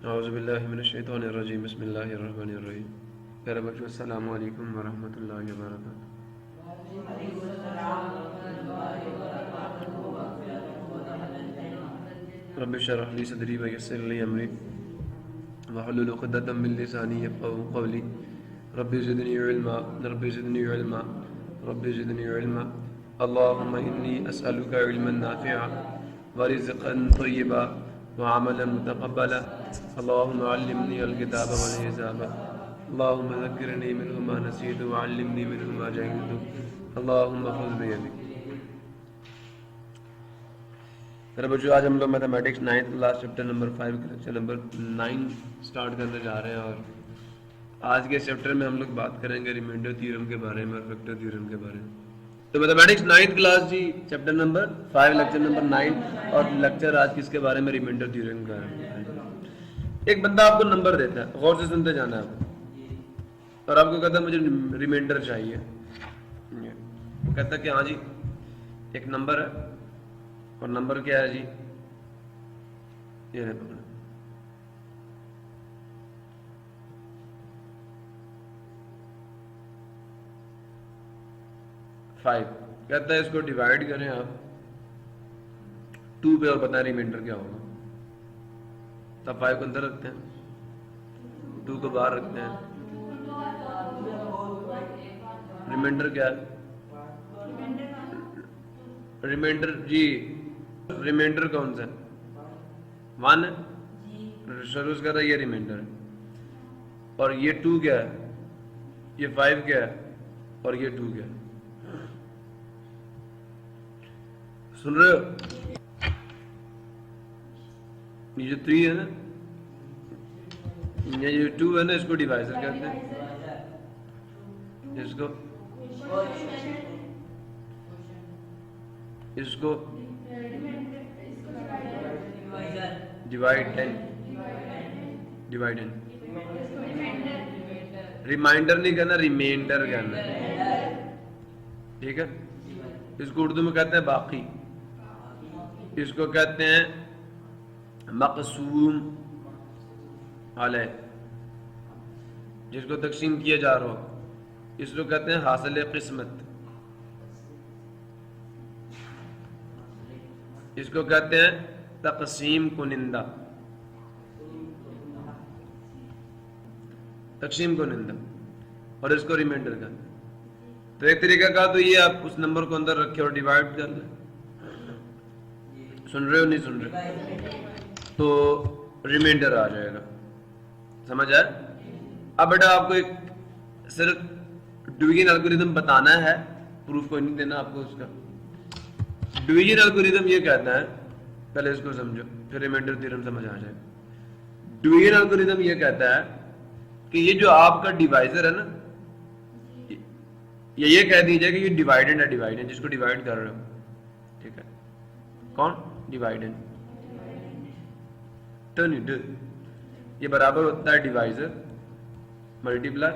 औज़ुबिल्लाहि मिनश्शैतानिर्रजीम बिस्मिल्लाहिर्रहमानिर्रहीम। प्यारे बच्चों, अस्सलामु अलैकुम वरहमतुल्लाहि वबरकातुहू। रब्बि इश्रह ली सदरी व यस्सिर ली अमरी वहलुल उक़दतम मिन लिसानी यफ़क़हू क़ौली। Rabbi ज़िदनी इल्मा rabbi ज़िदनी इल्मा rabbi ज़िदनी इल्मा। अल्लाहुम्मा इन्नी अस्अलुका इल्मन नाफ़िअन व रिज़्क़न तय्यिबा व अमलन मुतक़ब्बला। अल्लाहुम्मा अल्लिमनी अल-किताब वल हिसाब। अल्लाहुम्मा ज़क्किरनी मिन्हु मा नसीतु व अल्लिमनी मिन्हु मा जहिलतु। अल्लाहुम्मा ख़ुज़ बियदी। मेरे बच्चों, आज हम लोग mathematics 9th class chapter number 5 के लेक्चर नंबर 9 स्टार्ट करने जा रहे हैं। और आज के चैप्टर में हम लोग बात करेंगे रिमाइंडर थ्योरम के बारे में और वेक्टर थ्योरम के बारे में। तो मैथमेटिक्स 9th क्लास जी, चैप्टर नंबर 5 लेक्चर नंबर 9 और लेक्चर आज किसके बारे में? रिमाइंडर थ्योरम का है। एक बंदा आपको नंबर देता है, गौर से सुनते जाना है आपको, और आपको कहता है मुझे रिमाइंडर चाहिए। वो कहता है कि हाँ जी, एक नंबर है, और नंबर क्या है जी? ये है 5। कहता है इसको डिवाइड करें आप 2 पे और बताएं रिमाइंडर क्या होगा। तब 5 को अंदर रखते हैं, 2 को बाहर रखते हैं। रिमाइंडर क्या है? रिमाइंडर जी, रिमाइंडर कौन सा है? 1 है। शुरू कर रहा है, ये रिमाइंडर है। और ये 2 क्या है? ये 5 क्या है? और ये 2 क्या है? सुन रहे हो? ये जो 3 है ना, ये जो 2 है ना, इसको डिवाइजर कहते हैं। इसको डिवाइड डिवाइड रिमाइंडर नहीं कहना, रिमाइंडर कहना, ठीक है। इसको उर्दू में कहते हैं बाकी, इसको कहते हैं मक़सूम अलैह, जिसको तकसीम किया जा रहा हो, इसको कहते हैं हासिल किस्मत, इसको कहते हैं तकसीम कुनिंदा, तकसीम कुनिंदा, और इसको रिमाइंडर का। तो एक तरीका का तो ये, आप उस नंबर को अंदर रखे और डिवाइड कर ले। सुन रहे हो नहीं सुन रहे? तो रिमाइंडर आ जाएगा, समझ आया? अब बेटा आपको एक सिर्फ डिवीजन एल्गोरिथम बताना है, प्रूफ कोई नहीं देना आपको उसका। डिवीजन एल्गोरिथम ये कहता है, पहले इसको समझो फिर रिमाइंडर थ्योरम समझ आ जाएगा। डिवीजन एल्गोरिथम ये कहता है कि ये जो आपका डिवाइजर है ना, ये कह दीजिए कि ये डिवाइडेंड है, डिवाइडेंड जिसको डिवाइड कर रहे हो, ठीक है। कौन? डिवाइडेंड। टर्न इट, ये बराबर होता है divisor multiply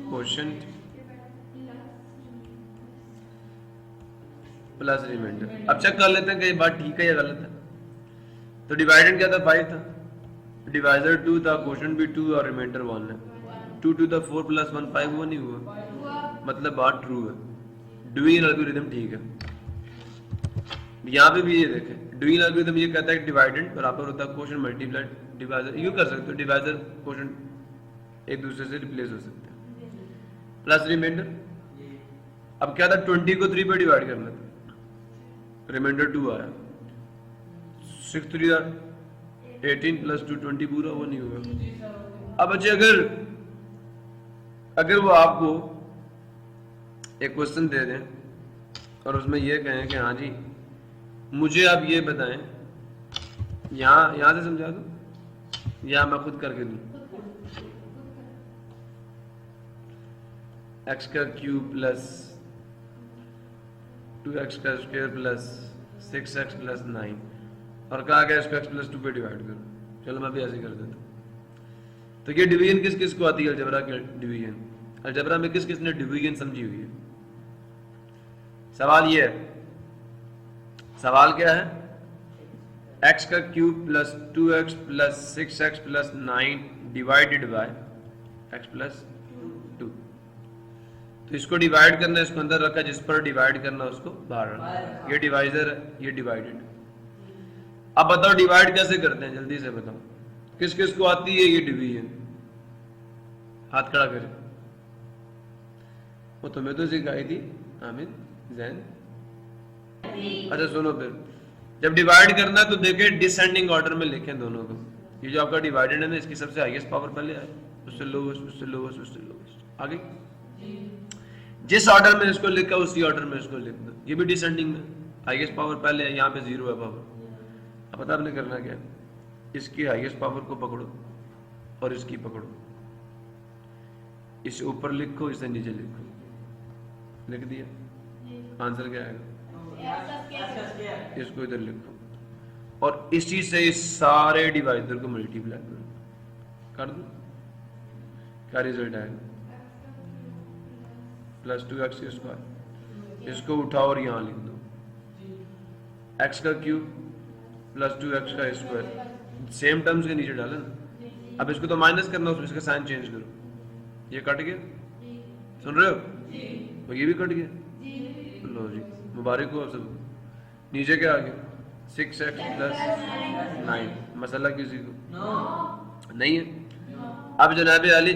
quotient plus remainder. अब चेक कर लेते हैं कि ये बात ठीक है या गलत है। तो डिवाइडेंड क्या था? 5 था, डिवाइजर 2 था, क्वोशिएंट भी 2 और रिमाइंडर 1 है। 2 2 था 4 प्लस 1 5, वो नहीं हुआ, मतलब बात ट्रू है। डिवीजन एल्गोरिथम ठीक है। यहाँ पे भी ये देखें, डिवीजन एल्गोरिथम ये कहता है कि डिवाइडेंड बराबर होता है क्वोशिएंट मल्टीप्लाई डिवाइजर। यूँ कर सकते हो, डिवाइजर क्वोशिएंट एक दूसरे से रिप्लेस हो सकते हैं, प्लस रिमाइंडर। अब क्या था? 20 को 3 पे डिवाइड करना था, रिमाइंडर 2 आया। 6 3 18 प्लस 2 20 पूरा, वो नहीं हुआ। अब बच्चे अगर वो आपको एक क्वेश्चन दे दें और उसमें ये कहें कि हाँ जी मुझे आप ये बताएं, यहाँ से समझा दो या मैं खुद करके दूं। x का क्यूब प्लस 2x का स्क्वायर प्लस 6x प्लस 9, और कहा गया इसको x प्लस 2 पे डिवाइड करो। चलो मैं भी ऐसे कर देता हूँ। तो ये डिवीजन किस किस को आती है? अलजेब्रा के डिवीजन। अलजेब्रा में किस किस ने डिवीजन समझी हुई है? सवाल ये है, सवाल क्या है? x का cube plus 2x plus 6x plus 9 divided by x plus 2। तो इसको डिवाइड करना है, इसको अंदर रखा, जिस पर डिवाइड करना उसको बाहर रखना। ये डिवाइजर है, ये डिवाइडेड। अब बताओ डिवाइड कैसे करते हैं, जल्दी से बताओ। किस किस को आती है ये डिवीजन? हाथ खड़ा करें। वो तुम्हें तो सिखाई थी आमिर जैन। अच्छा सुनो, फिर जब डिवाइड करना है तो देखे डिसेंडिंग ऑर्डर में लिखें दोनों को। ये जो आपका डिवाइडेड है ना, इसकी सबसे हाईएस्ट पावर पहले आए, उससे लोवेस्ट, उससे लोवेस्ट, उससे लोवेस्ट आगे। जिस ऑर्डर में इसको लिखा उसी ऑर्डर में इसको लिख दो। ये भी डिसेंडिंग में, हाईएस्ट पावर पहले है, यहाँ पे 0 है पावर। अब पता आपने करना क्या है, इसकी हाईएस्ट पावर को पकड़ो और इसकी पकड़ो, इसे ऊपर लिखो, इसे नीचे लिखो। लिख दिया, आंसर क्या आएगा? इसको इधर लिखो और इसी से इस सारे डिवाइजर को मल्टीप्लाई करो, कर दो। क्या रिजल्ट आएगा? Plus 2x square. इसको उठाओ और यहां लिख दो, x का क्यूब प्लस 2x का स्क्वायर। सेम टर्म्स के नीचे डाला ना। अब इसको तो माइनस करना, उसमें इसका साइन चेंज करो। ये कट गया, सुन रहे हो? और ये भी कट गया। लो जी, मुबारक हो सब। नीचे क्या आ गया? 6x plus 9। मसला किसी को नहीं है। अब जनाब आली,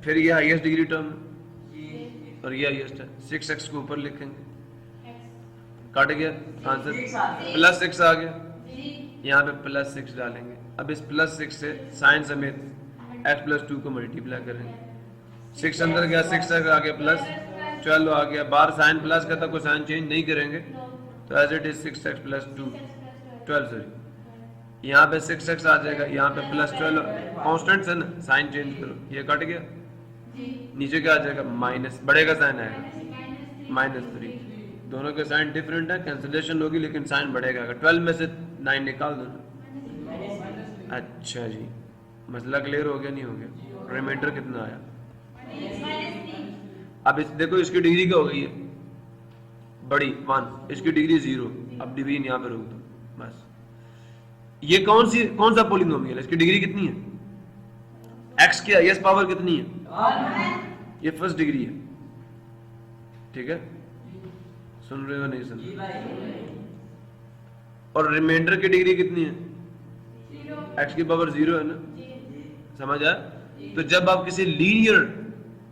फिर ये हाईएस्ट डिग्री टर्म और ये हाईएस्ट है। 6x को ऊपर लिखेंगे, कट गया आंसर, प्लस 6 आ गया। यहाँ पे प्लस 6 डालेंगे। अब इस प्लस 6 से साइन समेत x प्लस 2 को मल्टीप्लाई करेंगे। 6 अंदर गया, 6 आ गया प्लस 12 आ गया। बाहर साइन प्लस का था, कोई साइन चेंज नहीं करेंगे, तो as it is 6x plus 2 12 sorry. यहाँ पे 6x आ जाएगा, यहाँ पे प्लस 12 कॉन्स्टेंट है ना, साइन चेंज करो, ये कट गया। नीचे क्या आ जाएगा? माइनस, बड़े का साइन आएगा -3। दोनों के साइन डिफरेंट है, कैंसिलेशन होगी, लेकिन साइन बढ़ेगा। 12 में से 9 निकाल दो ना। अच्छा जी, मसला क्लियर हो गया नहीं हो गया? रिमाइंडर कितना आया? अब इस देखो, इसकी डिग्री क्या हो गई है? बड़ी 1, इसकी डिग्री 0। अब डिवीजन यहाँ पे रोक दो बस। ये कौन सा पॉलिनोमियल है? इसकी डिग्री कितनी है? x की हाईएस्ट पावर कितनी है? ये फर्स्ट डिग्री है, ठीक है? सुन रहे हो नहीं सुन रहे? और रिमाइंडर की डिग्री कितनी है? x की पावर 0 है ना, समझ आया? तो जब आप किसी लीनियर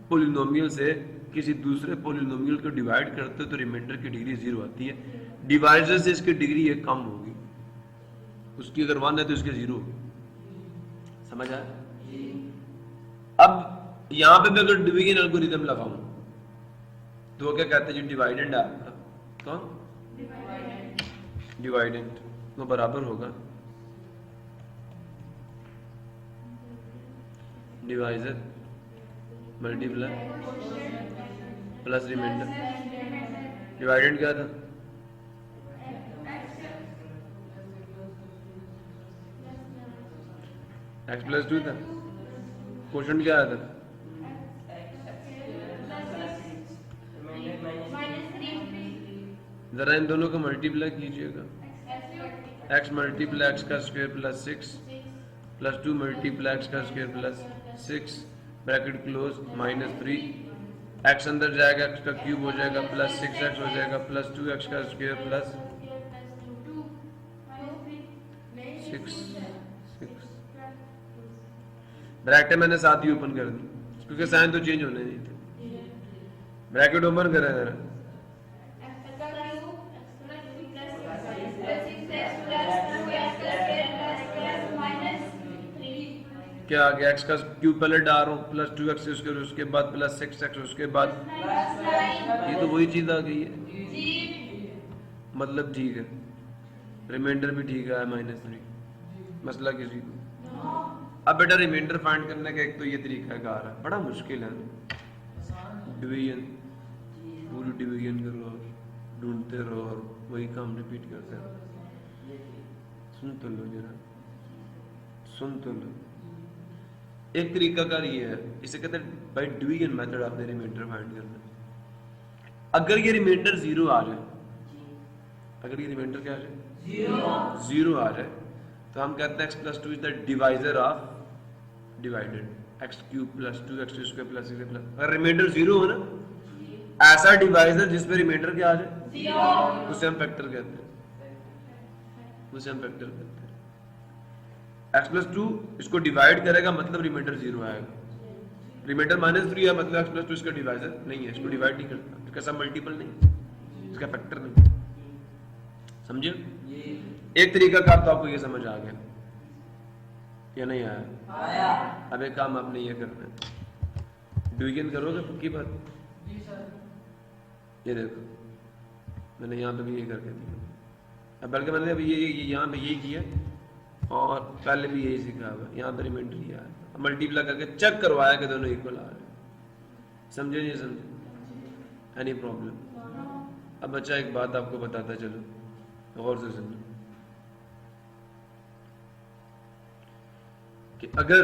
पॉलिनोमियल से किसी दूसरे पॉलिनोमियल को डिवाइड करते हो तो रिमाइंडर की डिग्री 0 आती है। डिवाइजर से इसकी डिग्री एक कम होगी, उसकी अगर 1 है तो इसकी 0 होगी। समझ आया? अब यहां पे मैं अगर डिवीजन एल्गोरिथम लगाऊं तो वो क्या कहते हैं जी? डिवाइडेंड है आपका। कौन? डिवाइडेंड। वो बराबर होगा divisor multiply plus remainder. Dividend क्या था? x प्लस 2 था। क्वेश्चन क्या आया था? जरा इन दोनों को मल्टीप्लाई कीजिएगा। x मल्टीप्लाई x का square plus 6 plus 2 multiply x का square plus 6 bracket close -3। x अंदर जाएगा, x का क्यूब हो जाएगा, प्लस 6x हो जाएगा, प्लस 2x का स्क्वायर प्लस 6। ब्रैकेट मैंने साथ ही ओपन कर दी क्योंकि साइन तो चेंज होने नहीं थे। ब्रैकेट ओपन करें जरा। क्या आ गया? x का क्यूब पहले डाल रहा हूँ, प्लस 2x उसके बाद प्लस 6x उसके बाद, ये तो वही चीज आ गई है। मतलब ठीक है, रिमाइंडर भी ठीक है -3। मसला किसी को? अब बेटा रिमाइंडर फाइंड करने का एक तो ये तरीका कार है, बड़ा मुश्किल है। डिवीजन, पूरी डिवीजन कर लो, ढूंढते रहो और वही काम रिपीट करते रहो। सुन तो लो जरा, सुन तो लो। एक तरीका कार ये है, इसे कहते हैं बाय डिवीजन मेथड आपने रिमाइंडर फाइंड करना। अगर ये रिमाइंडर 0 आ रहा है, अगर ये रिमाइंडर क्या आ रहा है? 0 आ रहा है, तो हम कहते हैं x plus two is the divisor of divided x cube plus two x square plus six plus, अगर रिमाइंडर जीरो हो ना, ऐसा डिवाइजर जिसमें रिमाइंडर क्या आ जाए जीरो, उसे हम फैक्टर कहते हैं, उसे हम फैक्टर कहते हैं। एक्स प्लस टू इसको डिवाइड करेगा मतलब रिमाइंडर जीरो आएगा, रिमाइंडर -3 है मतलब एक्स प्लस टू इसका डिवाइजर नहीं है, इसको डिवाइड नहीं करता, इसका सब मल्टीपल नहीं, इसका फैक्टर नहीं। समझे? एक तरीका का तो आपको ये समझ आ गया या नहीं आया? अब एक काम आपने ये करना है, डिवीजन करोगे पक्की बात? जी सर। ये देखो मैंने यहाँ पे भी ये करके दिया, अब बल्कि मैंने अभी ये यहाँ पे यही किया और पहले भी यही सीखा हुआ, यहाँ पे रिमाइंडर लिया है, मल्टीप्लाई करके चेक करवाया कि दोनों इक्वल आ रहे हैं। समझे नहीं समझे? Any problem? अब बच्चा एक बात आपको बताता चलो, गौर से सुनो कि अगर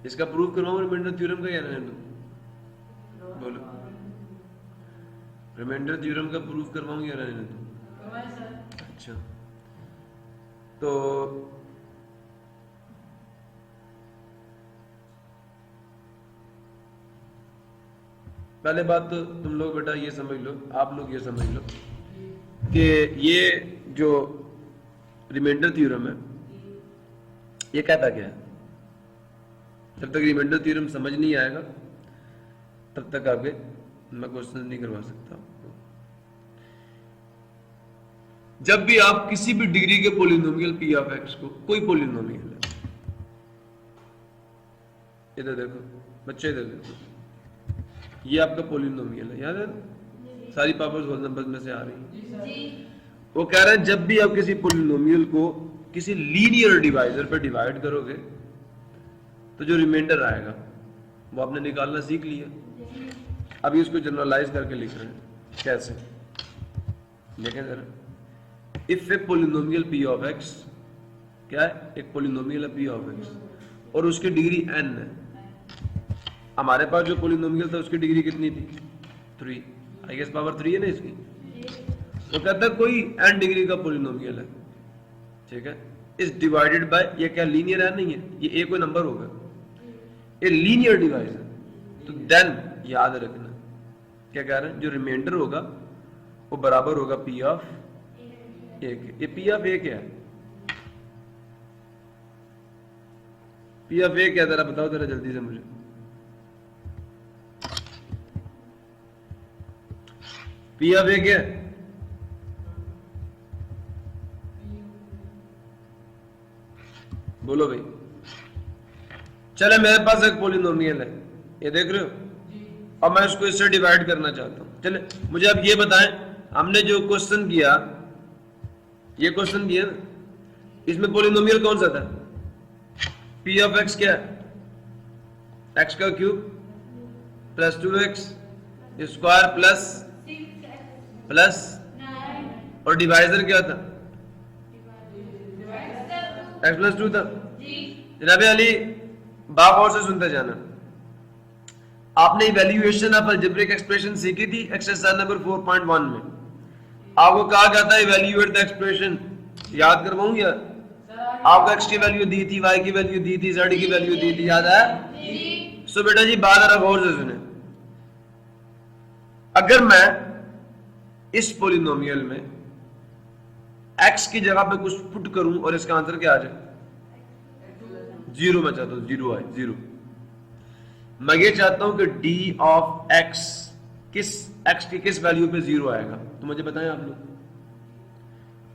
इसका प्रूफ करवाऊं रिमाइंडर थ्योरम का या नहीं? बोलो, रिमाइंडर थ्योरम का प्रूफ करवाऊं या नहीं? अच्छा, तो पहले बात तो तुम लोग बेटा ये समझ लो, आप लोग ये समझ लो कि ये जो रिमाइंडर थ्योरम है ये कहता क्या है। जब तक रिमाइंडर थ्योरम समझ नहीं आएगा तब तक आगे मैं क्वेश्चन नहीं करवा सकता। जब भी आप किसी भी डिग्री के पॉलिनोमियल पी ऑफ एक्स को, कोई पॉलिनोमियल है, इधर देखो बच्चे, इधर देखो, ये आपका पॉलिनोमियल है, याद है सारी पावर्स होल नंबर्स में से आ रही है। वो कह रहे हैं जब भी आप किसी पॉलिनोमियल को किसी लीनियर डिवाइजर पर डिवाइड करोगे तो जो रिमाइंडर आएगा वो आपने निकालना सीख लिया। अभी इसको जनरलाइज करके लिख रहे हैं, कैसे देखें जरा। If a polynomial P of x, क्या है? एक पॉलिनोमियल है पी ऑफ एक्स और उसकी डिग्री n है। हमारे पास जो पॉलिनोमियल था उसकी डिग्री कितनी थी? 3, आई गेस पावर 3 है ना इसकी। तो कहता है कोई n डिग्री का पॉलिनोमियल है, ठीक है, इज डिवाइडेड बाय, ये क्या लीनियर है? नहीं है, ये एक कोई नंबर होगा, ए लीनियर डिवाइजर। तो देन याद रखना क्या कह रहे हैं, जो रिमाइंडर होगा वो बराबर होगा पी ऑफ ए के। ये पी ऑफ ए क्या है? पी ऑफ ए क्या, जरा बताओ जरा जल्दी से मुझे। पी ऑफ ए क्या है? बोलो भाई। चले मेरे पास एक पॉलिनोमियल है, ये देख रहे हो, और मैं इसको इससे डिवाइड करना चाहता हूं। चले मुझे अब ये बताएं, हमने जो क्वेश्चन किया, ये क्वेश्चन किया ना, इसमें पॉलिनोमियल कौन सा था? पी ऑफ एक्स क्या है? एक्स का cube plus 2x square plus और डिवाइजर क्या था? x प्लस 2 था। जनाब अली बाप और से सुनते जाना, आपने इवैल्यूएशन ऑफ अलजेब्रिक एक्सप्रेशन सीखी थी एक्सरसाइज नंबर 4.1 में। आपको कहा गया था इवैल्यूएट द एक्सप्रेशन, याद करवाऊं या? आपको x की वैल्यू दी थी, y की वैल्यू दी थी, z की वैल्यू दी थी, याद है? सो बेटा जी बात जरा गौर से सुने। अगर मैं इस पॉलिनोमियल में x की जगह पे कुछ पुट करूं और इसका आंसर क्या आ जाए? 0 मैं चाहता हूं, 0 आए, 0। मैं ये चाहता हूं कि d ऑफ x x की किस वैल्यू पे 0 आएगा, तो मुझे बताएं आप लोग।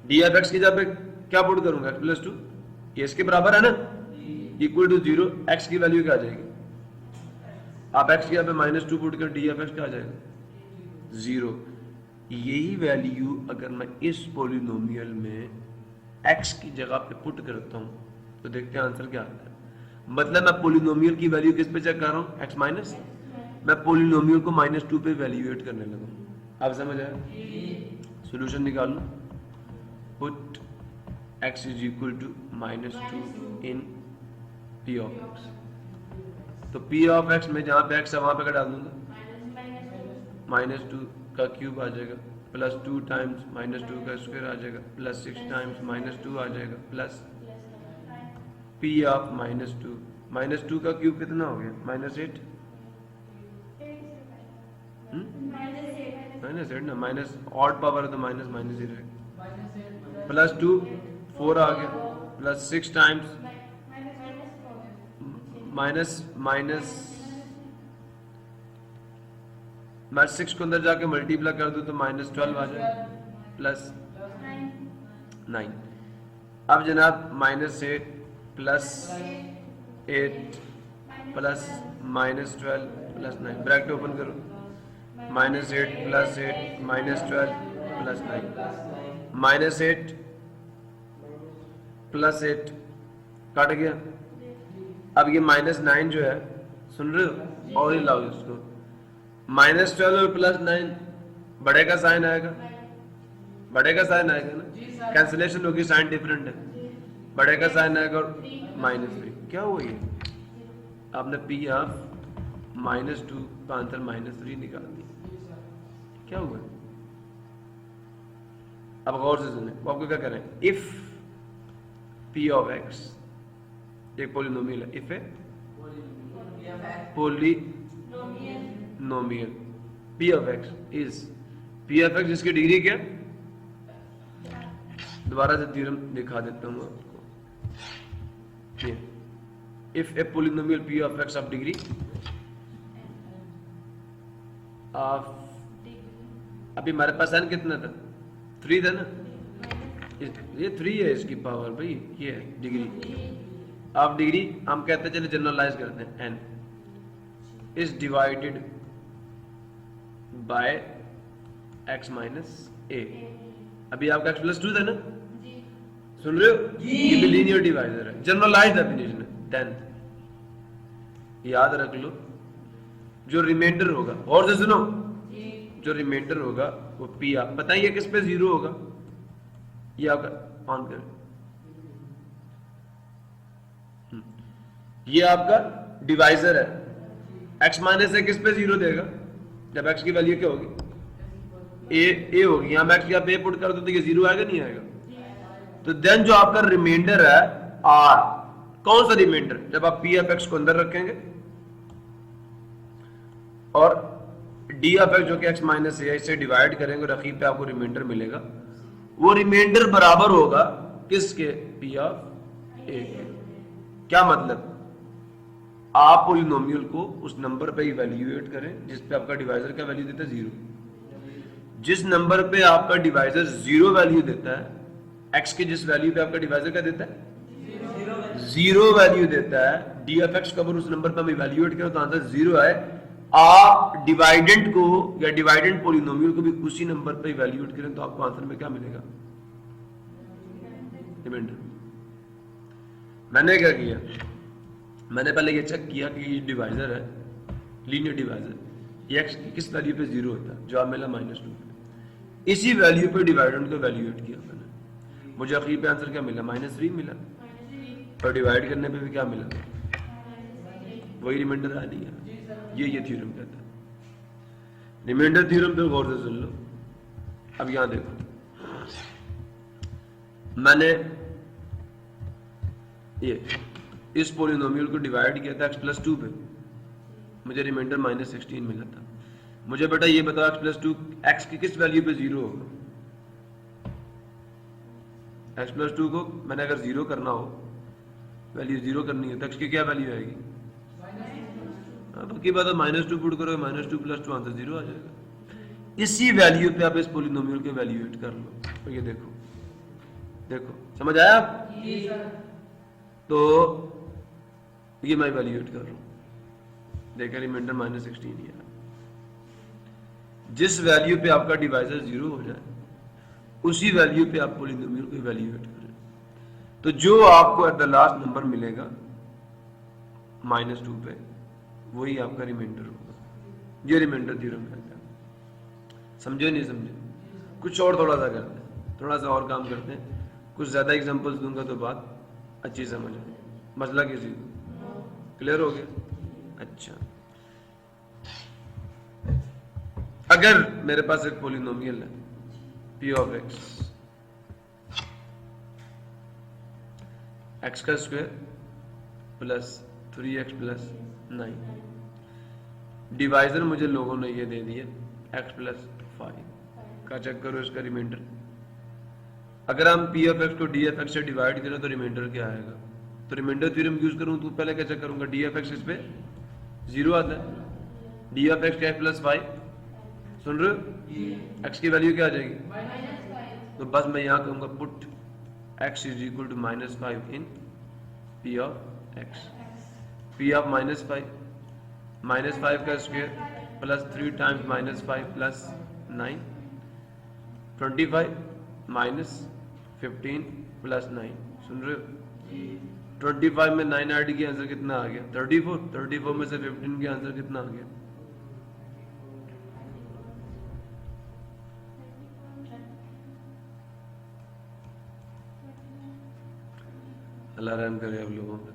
d ऑफ x की जगह पे क्या पुट करूंगा? x प्लस 2, ये इसके बराबर है ना, इक्वल टू 0, x की वैल्यू क्या आ जाएगी? आप x की जगह पे -2 पुट कर d ऑफ x क्या आ जाएगा? 0। यही वैल्यू अगर मैं इस पॉलिनोमियल में x की जगह पे पुट करता हूं तो देखते हैं आंसर क्या आता है। मतलब मैं पोलिनोमियल की वैल्यू किस पे चेक कर रहा हूँ, एक्स माइनस। मैं पोलिनोमियल को -2 पे वैल्यूएट करने लगा। आप समझ आया? सोल्यूशन निकाल लो। Put x is equal to -2 in p of x। तो p ऑफ x में जहां पे x है वहां पे क्या डाल दूंगा, -2 का क्यूब आ जाएगा, प्लस 2 टाइम्स -2 का स्क्वायर आ जाएगा, प्लस 6 टाइम्स -2 आ जाएगा, प्लस p ऑफ -2 का क्यूब कितना हो गया, -8 -8 ना, माइनस ऑड पावर है तो माइनस माइनस ही रहेगा, प्लस 2 4 आ गया, प्लस 6 टाइम्स मैं 6 को अंदर जाके मल्टीप्लाई कर दूं तो -12 आ जाएगा, प्लस 9। अब जनाब -8 plus 8 plus -12 plus 9, bracket open करो, -8 प्लस 8 -12 प्लस 9, -8 प्लस 8 कट गया। अब ये -9 जो है, सुन रहे हो, और ही लाओ इसको, -12 और प्लस 9 बड़े का साइन आएगा, बड़े का साइन आएगा ना, कैंसिलेशन होगी, साइन डिफरेंट है, बड़े का साइन आएगा और -3। क्या हुआ ये, आपने p ऑफ -2 का आंसर -3 निकाल दिया। क्या हुआ? अब गौर से सुने, वो आपको क्या करें, इफ p ऑफ x एक पोलिनोमियल है, इफ है polynomial p of x is p of x जिसकी डिग्री क्या, दोबारा से थ्योरम दिखा देता हूं आपको। If A polynomial p of x of degree of, अभी हमारे पास n कितना था, 3 था ना, ये 3 है इसकी पावर भाई, ये है डिग्री ऑफ डिग्री, हम कहते हैं चलिए जनरलाइज करते हैं, n is divided by x minus a। अभी आपका x प्लस 2 था ना, सुन रहे हो, ये भी लीनियर डिवाइजर है, जनरलाइज डेफिनेशन है, 10th याद रख लो। जो रिमाइंडर होगा, और से सुनो, जो रिमाइंडर होगा वो p, आप बताइए किस पे 0 होगा, ये आपका ऑन करें, ये आपका डिवाइजर है, x माइनस ए किस पे 0 देगा, जब x की वैल्यू क्या होगी, a होगी, यहां मैं x पे पुट कर दो तो ये 0 आएगा, नहीं आएगा। तो देन जो आपका रिमाइंडर है r, कौन सा रिमाइंडर, जब आप p ऑफ x को अंदर रखेंगे और d ऑफ x जो कि x माइनस ए इसे डिवाइड करेंगे और अखीर पे आपको रिमाइंडर मिलेगा, वो रिमाइंडर बराबर होगा किसके, p ऑफ a के। क्या मतलब, आप पोलिनोमियल को उस नंबर पे इवैल्यूएट करें जिस पे आपका डिवाइजर का वैल्यू देता है 0। जिस नंबर पे आपका डिवाइजर 0 वैल्यू देता है, x के जिस वैल्यू पे आपका डिवाइजर का देता है 0 वैल्यू देता है, d ऑफ x का उस नंबर पे हम इवैल्यूएट करें तो आंसर 0 आए, आप डिवाइडेंट को या डिवाइडेंट पोलिनोमियल को भी उसी नंबर पे इवैल्यूएट करें तो आपको आंसर में क्या मिलेगा, रिमाइंडर। मैंने क्या किया, मैंने पहले ये चेक किया कि ये डिवाइजर है, लीनियर डिवाइजर, ये x की किस वैल्यू पे 0 होता है, जवाब मिला -2। इसी वैल्यू पे डिवाइडेंट को वैल्यूएट किया मैंने, मुझे आखिर पे आंसर क्या मिला, -3 मिला, और डिवाइड करने पे भी क्या मिला, वही रिमाइंडर आ नहीं है। ये थ्योरम कहता है, रिमाइंडर थ्योरम पे गौर से सुन लो। अब यहां देखो, मैंने ये इस पोलिनोमियल को डिवाइड किया था x प्लस 2 पे, मुझे रिमाइंडर -16 मिला था। मुझे बेटा ये बताओ x प्लस 2 x की किस वैल्यू पे 0 होगा, x प्लस 2 को मैंने अगर 0 करना हो, वैल्यू 0 करनी है तो x की क्या वैल्यू आएगी, बाकी बात -2 पुट करोगे, -2 प्लस 2 आंसर 0 आ जाएगा। इसी वैल्यू पे आप इस पोलिनोमियल को वैल्यूएट कर लो, तो ये देखो, देखो समझ आया आप, तो ये मैं वैल्यूएट कर रहा हूं, देखा रिमाइंडर -16 ही है। जिस वैल्यू पे आपका डिवाइजर 0 हो जाए उसी वैल्यू पे आप पोलिनोमियल को वैल्यूएट करें। तो जो आपको एट द लास्ट नंबर मिलेगा -2 पे, वही आपका रिमाइंडर होगा। ये रिमाइंडर थ्योरम कहते हैं। समझे नहीं समझे? कुछ और थोड़ा सा करते हैं, थोड़ा सा और काम करते हैं, कुछ ज्यादा एग्जांपल्स दूंगा तो बात अच्छी समझ आए। मसला किसी को क्लियर हो गया? अच्छा, अगर मेरे पास एक पॉलिनोमियल है p ऑफ x का square plus 3x plus 9, divisor मुझे लोगों ने ये दे दिया x प्लस 5 का। चेक करो इसका रिमाइंडर। अगर हम p ऑफ x को d ऑफ x से डिवाइड करें तो रिमाइंडर क्या आएगा? तो रिमाइंडर थ्योरम यूज करूं तो पहले क्या चेक करूंगा? d ऑफ x इस पे 0 आता है, d ऑफ x क्या है? प्लस 5। सुन रहे हो? x की वैल्यू क्या आ जाएगी? तो बस मैं यहां कहूंगा put x is equal to -5 in p of x। p of -5, -5 का square plus 3 times -5 plus 9, 25 minus 15 plus 9। सुन रहे हो? 25 में 9 ऐड किया, आंसर कितना आ गया? 34। 34 में से 15 के आंसर कितना आ गया? अल्लाह रहम करे आप लोगों पे।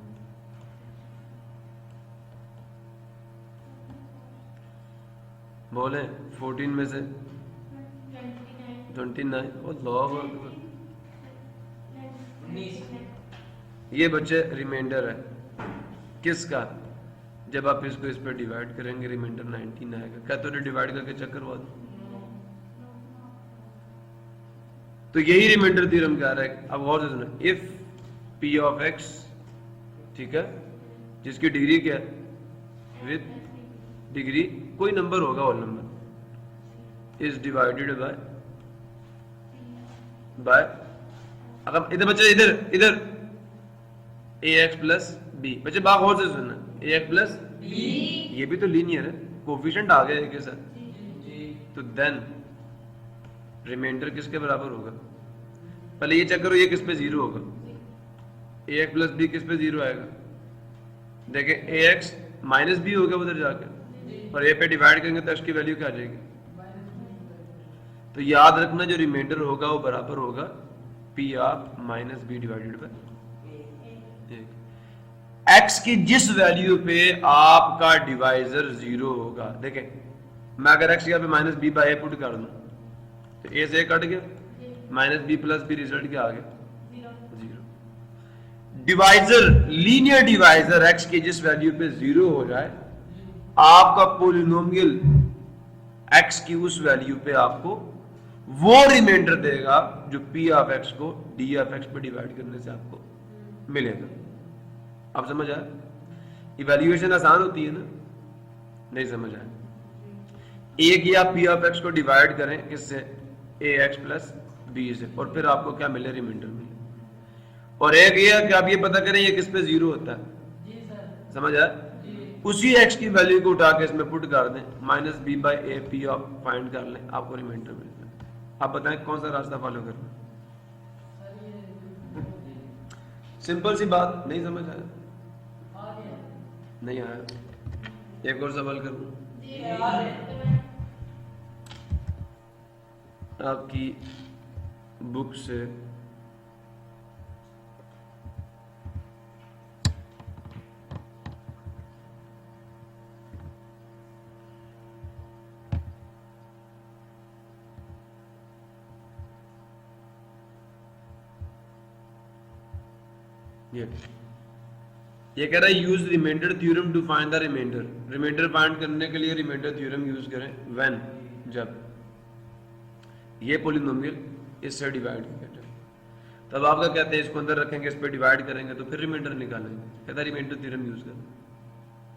बोले 14 में से 29। अल्लाह अकबर। ये बच्चे रिमाइंडर है किसका? जब आप इसको इस पर डिवाइड करेंगे रिमाइंडर 19 आएगा। क्या तो डिवाइड करके चेक करवा दो। तो यही रिमाइंडर थ्योरम कह रहा है। अब गौर से सुनो, इफ p ऑफ x, ठीक है, जिसकी डिग्री क्या है? विद डिग्री कोई नंबर होगा, whole number, is divided by अगर इधर बच्चे इधर ax प्लस b। बच्चे बात और से सुनना, ax प्लस b, ये भी तो लीनियर है, कोफिशिएंट आ गया एक के साथ। तो देन रिमाइंडर किसके बराबर होगा? पहले ये चेक करो, ये किस पे 0 होगा? ax प्लस b किस पे 0 आएगा? देखें ax माइनस b होगा उधर जाकर, और a पे डिवाइड करेंगे तो x की वैल्यू क्या आ जाएगी? तो याद रखना जो रिमाइंडर होगा वो बराबर होगा p of minus b divided by x की जिस वैल्यू पे आपका डिवाइजर 0 होगा। देखें मैं अगर x यहाँ पे minus B by A put कर दूं तो a से कट गया, minus B plus B, result क्या आ गया? 0। डिवाइजर, लीनियर डिवाइजर x की जिस वैल्यू पे 0 हो जाए, आपका पॉलिनोमियल x की उस वैल्यू पे आपको वो रिमाइंडर देगा जो p ऑफ x को d ऑफ x पे डिवाइड करने से आपको मिलेगा। आप समझ आए? इवैल्यूएशन आसान होती है ना? नहीं समझ आए? एक ही आप p ऑफ x को डिवाइड करें किससे? ax प्लस b से, और फिर आपको क्या मिले? रिमाइंडर मिले। और एक ये कि आप ये पता करें ये किस पे 0 होता है। समझ आए? उसी x की वैल्यू को उठा के इसमें पुट कर दें, minus B by A P of find कर लें, आपको रिमाइंडर मिलता है। आप बताएं कौन सा रास्ता फॉलो करना? सिंपल सी बात। नहीं समझ आया? नहीं आया? एक और सवाल करूं आपकी बुक से। ये कह रहा है use remainder theorem to find the remainder. Remainder find करने के लिए रिमाइंडर थ्योरम यूज करें व्हेन, जब ये पॉलिनोमियल इससे डिवाइड करें, तब आपका कहते हैं इसको अंदर रखेंगे, इस पे डिवाइड करेंगे तो फिर रिमाइंडर निकालेंगे। कहता है रिमाइंडर थ्योरम यूज करना।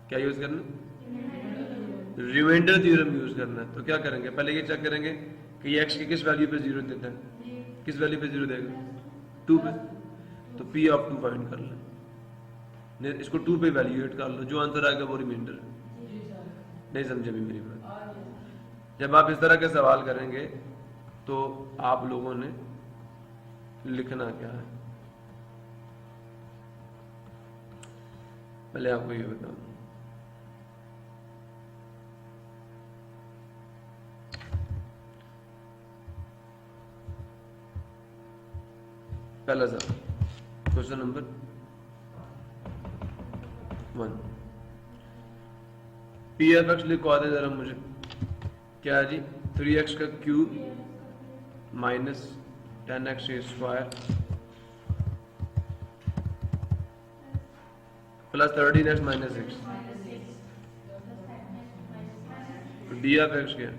क्या यूज करना? रिमाइंडर थ्योरम यूज करना है। तो क्या करेंगे? पहले ये चेक करेंगे कि ये x की किस वैल्यू पे 0 देता है। किस वैल्यू पे 0 देगा? 2 पे। तो p ऑफ 2 फाइंड कर लें, इसको 2 पे वैल्यूएट कर लो, जो आंसर आएगा वो रिमाइंडर है। नहीं समझे भी मेरी बात? जब आप इस तरह के सवाल करेंगे तो आप लोगों ने लिखना क्या है? पहले आपको ये बताऊं, पहला सा question number 1, P F x लिखवा दे जरा मुझे। क्या है जी? 3x का cube minus 10x square plus 13x minus 6। D F x क्या?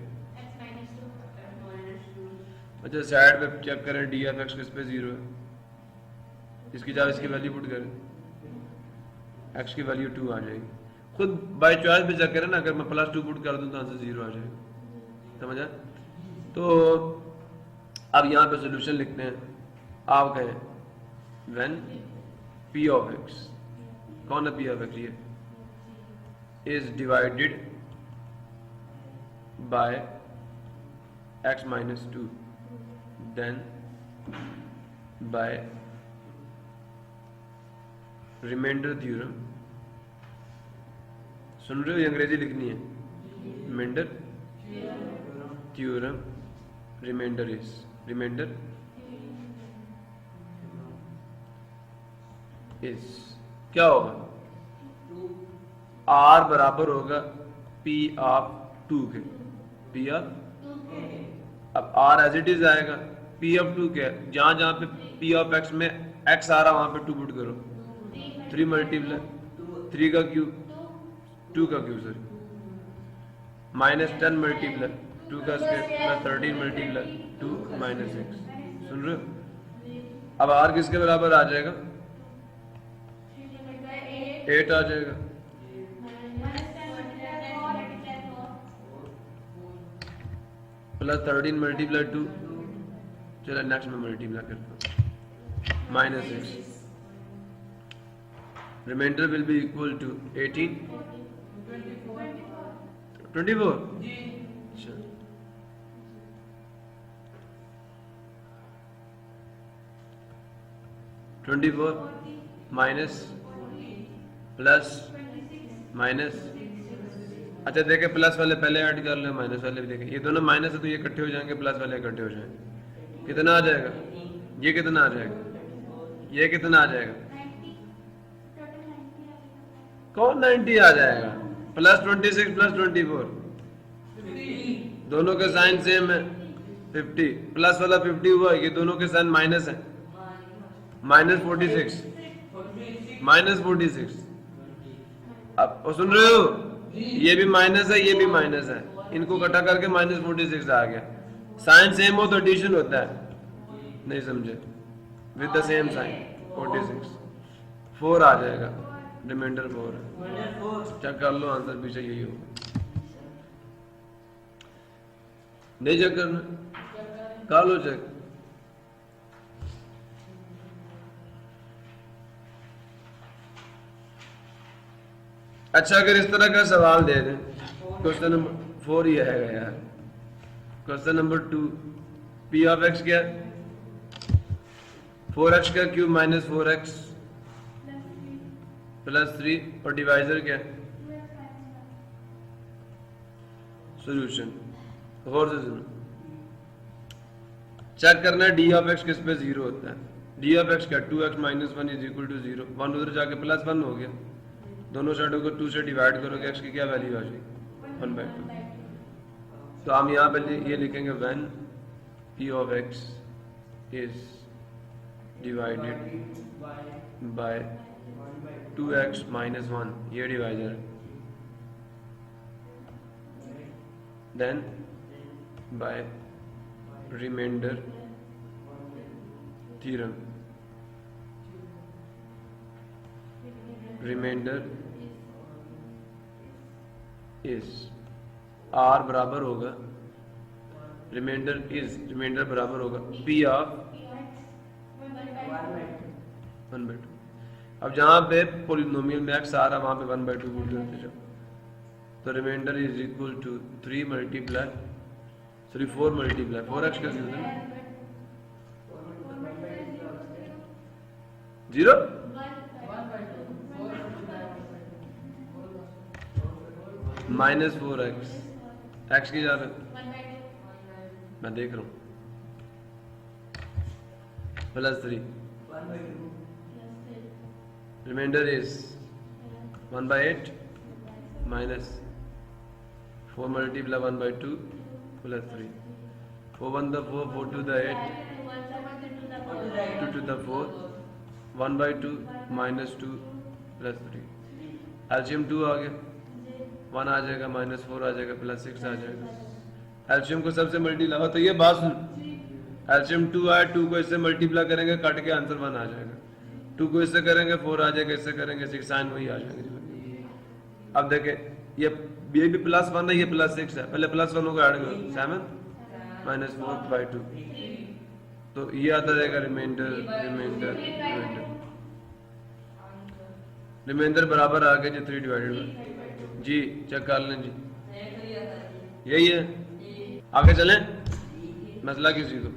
अच्छा साइड पे चेक करें, डी एफ एक्स किस पे 0 है, इसकी जगह इसकी वैल्यू पुट करें, x की वैल्यू 2 आ जाएगी। खुद बाय चॉइस भी चेक करें ना, अगर मैं +2 पुट कर दूं तो आंसर 0 आ जाएगा। समझा? तो अब यहाँ पे सोल्यूशन लिखते हैं। आप कहें व्हेन p ऑफ x, कौन है p ऑफ x? ये is divided by x minus 2 then by remainder theorem. सुन रहे हो? ये अंग्रेजी लिखनी है। Remainder theorem, remainder is, remainder is क्या होगा? r बराबर होगा p ऑफ 2 के, p ऑफ, अब r एज इट इज आएगा, p ऑफ 2 क्या है? जहां जहां पे p ऑफ x में x आ रहा वहां पे 2 पुट करो, 3 मल्टीप्लाई 3 का क्यूब, 2 का क्यूब सॉरी, माइनस 10 मल्टीप्लाई 2 का स्क्वायर प्लस 13 मल्टीप्लाई 2 माइनस 6। सुन रहे हो? अब r किसके बराबर आ जाएगा? 8 आ जाएगा। प्लस 13 मल्टीप्लाई 2, चलो नेक्स्ट में मल्टीप्लाई करता हूँ, minus 6। Remainder will be equal to 18 24। अच्छा 24 माइनस प्लस माइनस, अच्छा देखे प्लस वाले पहले ऐड कर ले, माइनस वाले भी देखे, ये दोनों माइनस है तो ये इकट्ठे हो जाएंगे, प्लस वाले इकट्ठे हो जाएंगे। कितना आ जाएगा? ये कितना आ जाएगा? ये कितना आ जाएगा? कौन 90 आ जाएगा? प्लस 26 प्लस 24, दोनों के साइन सेम है, 50 प्लस वाला 50 हुआ, ये दोनों के साइन माइनस है, माइनस 46, माइनस 46। अब सुन रहे हो? ये भी माइनस है, ये भी माइनस है, इनको इकट्ठा करके माइनस 46 आ गया। साइन सेम हो तो एडिशन होता है, नहीं समझे? विद द सेम साइन 46 4 आ जाएगा, रिमाइंडर 4 है। चेक कर लो, आंसर पीछे यही होगा। नहीं चेक करना, कर लो चेक। अच्छा अगर इस तरह का सवाल दे दें, क्वेश्चन नंबर 4 ही आएगा यार। Question number 2, P of x क्या? 4x का क्यूब माइनस 4x प्लस 3 और डिवाइजर क्या? सॉल्यूशन। गौर से सुनो, चेक करना है डी ऑफ एक्स किस पे 0 होता है। डी ऑफ एक्स क्या? 2x minus 1 is equal to 0, 1 उधर जाके प्लस 1 हो गया, दोनों साइडों को 2 से डिवाइड करोगे, x की क्या वैल्यू आ जाएगी? 1/2। तो हम यहाँ पे ये लिखेंगे when p of x is divided by 2x minus 1, ये divisor, then by remainder theorem. Remainder is r बराबर होगा, रिमाइंडर इज, रिमाइंडर बराबर होगा p ऑफ 1/2। अब जहां पे पॉलिनोमियल में x आ रहा वहां पे 1/2 पुट करते जाओ, तो remainder is equal to 3 multiply 4 multiply 4x का क्यूब है 0, -4x x की जा रहा है, मैं देख रहा हूँ, +3 reminder is 1/8 minus 4 multiply 1/2 +3 4 1 the 4 4 2 the 8 2 2 the 4 1/2 -2 +3 एल्शियम 2 आ गया, 1 आ जाएगा, -4 आ जाएगा, +6 आ जाएगा। एल्शियम को सबसे मल्टी लगाओ, तो ये बात सुन, एल्शियम 2 आया, 2 को इससे मल्टीप्लाई करेंगे, कट के आंसर 1 आ जाएगा, 2 को इससे करेंगे 4 आ जाएगा, इससे करेंगे 6, साइन वही आ जाएगा। अब देखें ये भी +1 है, ये +6 है, पहले +1 होगा, ऐड करो 7 -4/2, तो ये आता रहेगा रिमाइंडर रिमाइंडर रिमाइंडर रिमाइंडर बराबर आ गया जी 3 डिवाइडेड बाय, जी चेक कर लें जी, यही है। आगे चलें, मसला किसी को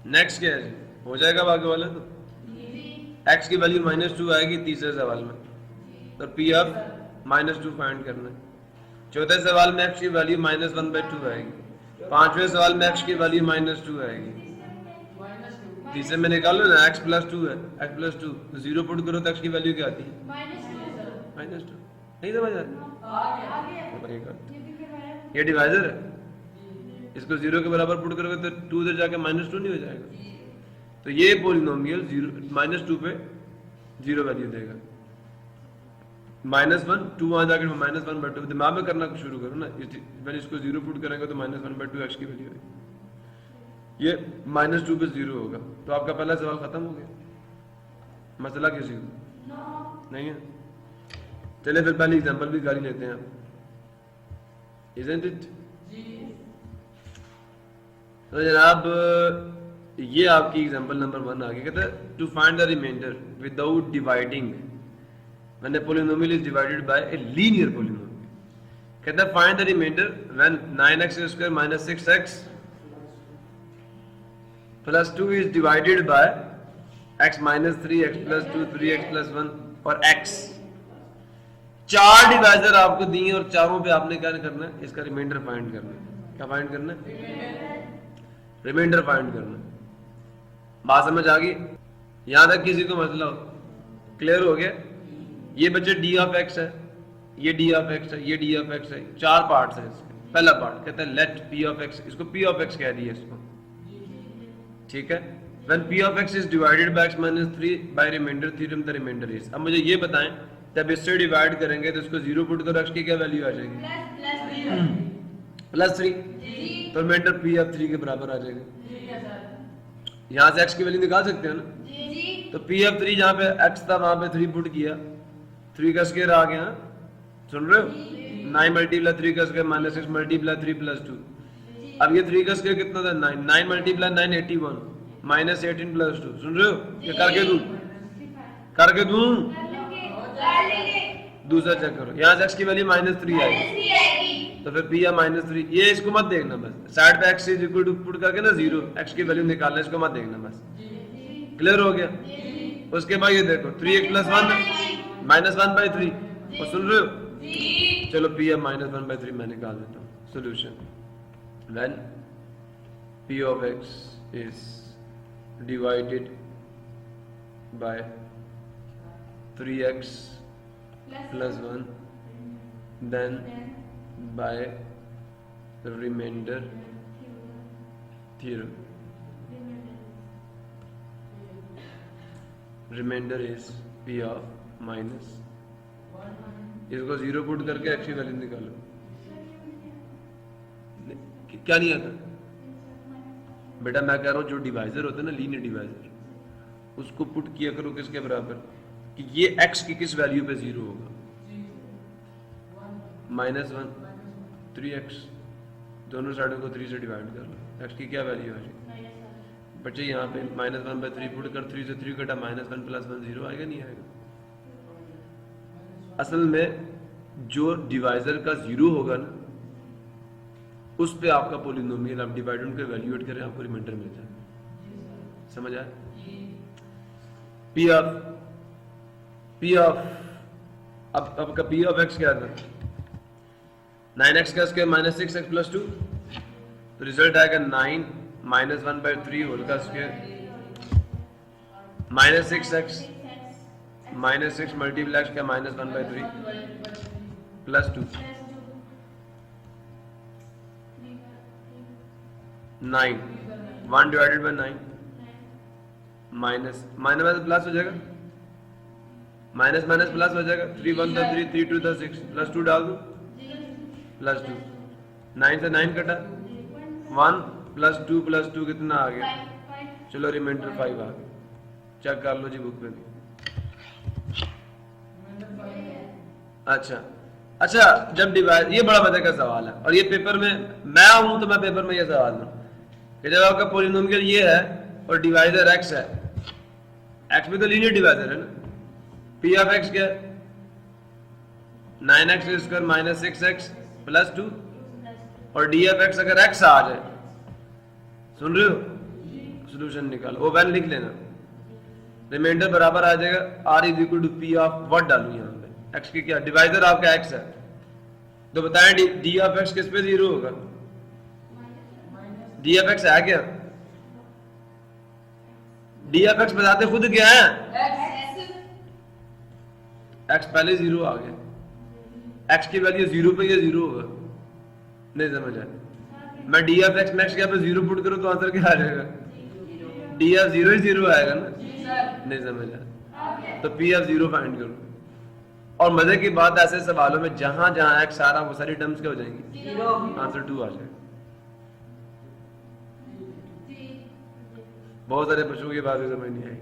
नेक्स्ट क्या है जी, हो जाएगा आगे वाले, तो x की वैल्यू -2 आएगी तीसरे सवाल में, तो P ऑफ -2 फाइंड करना है। चौथे सवाल में x की वैल्यू -1/2 आएगी, पांचवें सवाल में x की वैल्यू -2 आएगी, तीसरे में निकालो ना, x +2 है, x +2 तो 0 पुट करो तो x की वैल्यू क्या आती है -2, नहीं समझ आती, ये डिवाइजर है, इसको 0 के बराबर पुट करोगे तो 2 उधर जाके -2 नहीं हो जाएगा, तो ये पॉलिनोमियल 2 पे 0 वैल्यू देगा, -1 2 वहां जाकर -1/2, दिमाग में करना शुरू करो ना, जब इसको 0 पुट करेंगे तो -1/2 x की वैल्यू है, ये -2 पे 0 होगा, तो आपका पहला सवाल खत्म हो गया। मसला किसी को नहीं है, चले फिर पहले एग्जांपल भी गाड़ी लेते हैं, isn't it? तो जनाब ये आपकी एग्जांपल नंबर 1 आ गया, कहता है to find the remainder without dividing when a polynomial is divided by a linear polynomial, कहता है find the remainder when 9x² - 6x + 2 is divided by x - 3 x + 2 3 x + 1 और x। 4 डिवाइजर आपको दिए और चारों पे आपने क्या करना है, इसका रिमाइंडर फाइंड करना है। क्या फाइंड करना है? रिमाइंडर फाइंड करना है। बात समझ आ गई? यहां तक किसी को मसला हो? क्लियर हो गया? ये बच्चे d ऑफ x है, ये d ऑफ x है, ये d ऑफ x है, 4 पार्ट्स है इसके। पहला पार्ट कहता है लेट p ऑफ x, इसको p ऑफ x कह दिया इसको, ठीक है। When p of x is divided by x - 3 by remainder theorem, the remainder is। अब मुझे ये बताएं, जब इससे डिवाइड करेंगे तो इसको 0 पुट करो, x की क्या वैल्यू आ जाएगी? +3, तो रिमाइंडर p ऑफ 3 के बराबर आ जाएगा। यहाँ से x की वैल्यू निकाल सकते हो ना, तो p ऑफ 3 जहाँ पे x था वहां पे 3 पुट किया, 3 का स्क्वायर आ गया, सुन रहे हो? 9 × 3 का स्क्वायर -6 × 3 + 2। अब ये 3 का स्क्वायर कितना था? 9 9 × 9 81 -18 + 2, सुन रहे हो? ये करके दूं दूसरा चेक करो, यहाँ से x की वैल्यू -3 आएगी, तो फिर p या -3, ये इसको मत देखना, बस साइड पे x is equal to put करके ना 0 x की वैल्यू निकालना, इसको मत देखना बस। क्लियर हो गया? उसके बाद ये देखो 3x + 1 -1/3, और सुन रहे हो? चलो p या -1/3 मैं निकाल देता हूँ। Solution when p of x is divided by 3x + 1 then by the remainder theorem, remainder is p of minus, इसको 0 पुट करके x की वैल्यू निकालो। क्या नहीं आता बेटा? मैं कह रहा हूं जो डिवाइजर होता है ना, लीनियर डिवाइजर, उसको पुट किया करो किसके बराबर, कि ये x की किस वैल्यू पे 0 होगा? -1 3x, दोनों साइडों को 3 से डिवाइड कर लो, x की क्या वैल्यू आ जाएगी बच्चे? यहाँ पे -1/3 पुट कर, 3 से 3 कटा, -1 + 1 0 आएगा, नहीं आएगा? असल में जो डिवाइजर का 0 होगा ना, उस पे आपका पॉलिनोमियल, आप डिवाइड उनके वैल्यूएट करें, आपको रिमाइंडर मिल जाए। समझ आया? p ऑफ अब का p ऑफ x क्या था? 9x का स्क्वायर माइनस 6x प्लस 2, तो रिजल्ट आएगा 9 माइनस 1/3 होल का square minus 6x minus 6 multiply का minus 1/3 plus 2 9 1 divided by 9 minus minus plus हो जाएगा, माइनस माइनस प्लस हो जाएगा, 3 1 था 3 3 2 था 6 प्लस 2 डाल दो प्लस 2 9 से 9 कटा 1 प्लस 2 कितना आ गया, चलो रिमाइंडर 5 आ गया, चेक कर लो जी बुक में भी। अच्छा जब डिवाइड, ये बड़ा मजे का सवाल है और ये पेपर में मैं हूं तो मैं पेपर में ये सवाल दूं कि जब आपका पॉलिनोमियल ये है और डिवाइजर x है, x में तो लीनियर डिवाइजर है ना, p ऑफ x क्या है 9x square minus 6x plus 2 और d ऑफ x अगर x आ जाए, सुन रहे हो, सोल्यूशन निकालो, वो वैन लिख लेना, रिमाइंडर बराबर आ जाएगा r is equal to p of what डालूं यहां पे, x की क्या डिवाइजर आपका x है, तो बताएं d ऑफ x किस पे 0 होगा, d ऑफ x है क्या, d ऑफ x बताते खुद क्या है, x पहले 0 आ गया, x की वैल्यू 0 पे या 0 होगा, नहीं समझ आया, मैं d ऑफ x मैक्स पे 0 पुट करूं तो आंसर क्या आ जाएगा, d ऑफ 0 ही 0 आएगा ना, नहीं समझ आया, तो p ऑफ 0 फाइंड करो। और मजे की बात ऐसे सवालों में जहां जहां x आ रहा वो सारी टर्म्स क्या हो जाएंगी, आंसर 2 आ जाएगा। बहुत सारे बच्चों की बात समझ नहीं आई,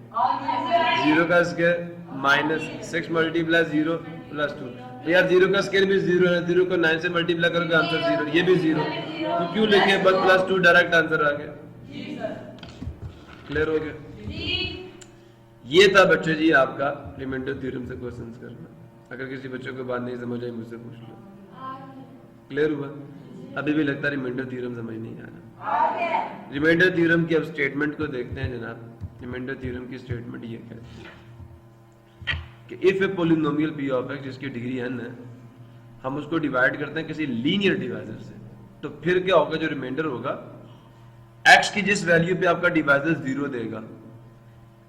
0 का स्क्वायर माइनस 6 मल्टीप्लाई 0 प्लस 2, तो यार 0 का स्क्वायर भी 0 है, 0 को 9 से मल्टीप्लाई करोगे आंसर 0, ये भी 0, तो क्यों लिखे बस प्लस 2 डायरेक्ट आंसर आ गया, क्लियर हो गया। ये था बच्चे जी आपका रिमाइंडर थ्योरम से क्वेश्चंस करना, अगर किसी बच्चे को बात नहीं समझ आई मुझसे पूछ लो, क्लियर हुआ, अभी भी लगता है रिमाइंडर थ्योरम समझ नहीं आ रहा। रिमाइंडर थ्योरम की अब स्टेटमेंट को देखते हैं जनाब। रिमाइंडर थ्योरम की स्टेटमेंट ये कहती है कि if a polynomial p of x जिसकी डिग्री n है, हम उसको डिवाइड करते हैं किसी लीनियर डिवाइजर से, तो फिर क्या होगा, जो रिमाइंडर होगा x की जिस वैल्यू पे आपका डिवाइजर 0 देगा,